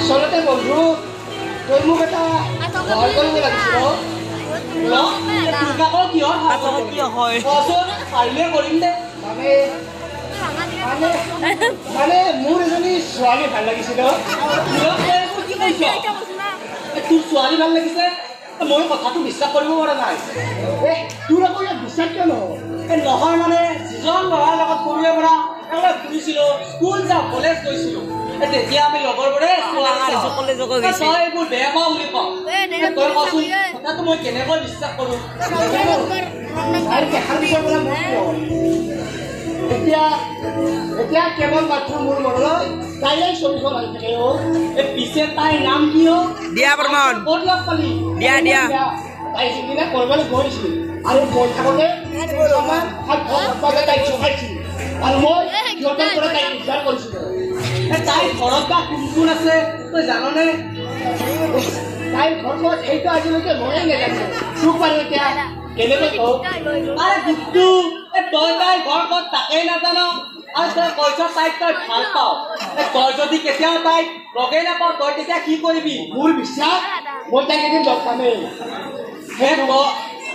আচলতে বন্ধু তই মোক এটা সহায় কৰিব লাগিছিল পাৰিলে কৰিম দে মানে মোৰ এজনী ছোৱালী ভাল লাগিছিল তোৰ ছোৱালী ভাল লাগিছে মই কথাটো বিশ্বাস কৰিব পৰা নাই তোৰ আকৌ ইয়াত বিশ্বাস কিয় নহয় মানে যিজন ল'ৰাৰ লগত সৰুৰে পৰা একেলগে ফুৰিছিলো স্কুল যাওঁ কলেজ গৈছিলো তেতিয়া আমি লগৰবোৰে তই এইবোৰ বেয়া পাওঁ বুলি কওঁ তই কচোন কথাটো মই কেনেকৈ বিশ্বাস কৰোঁ এতিয়া কেৱল মাত্ৰ মোৰ মনলৈ তাইলৈ ছবিখন আহি থাকে পিছে তাইৰ নাম কি দিয়া প্ৰমাণ ক'ত লগ পালি দিয়া তাই সিদিনা কৰিবলৈ গৈছিল আৰু গৈ থাকোঁতে তাইক চপাইছিল আৰু মই সিহঁতৰ পৰা তাইক উদ্ধাৰ কৰিছিলোঁ তাইৰ ঘৰত বা কোন কোন আছে তই জাননে তাইৰ ঘৰত এইটো আজিলৈকে ময়ে নাজানো তোক বাৰু এতিয়া কেনেকৈ কওঁ আৰে গুট্টু তই তাইৰ ঘৰ ক'ত তাকেই নাজান আৰু তই কৈছ তাইক তই ভাল পাওঁ তই যদি কেতিয়াও তাইক লগেই নাপাওঁ তই তেতিয়া কি কৰিবি মোৰ বিশ্বাস মই তাইক এদিন লগ পামেই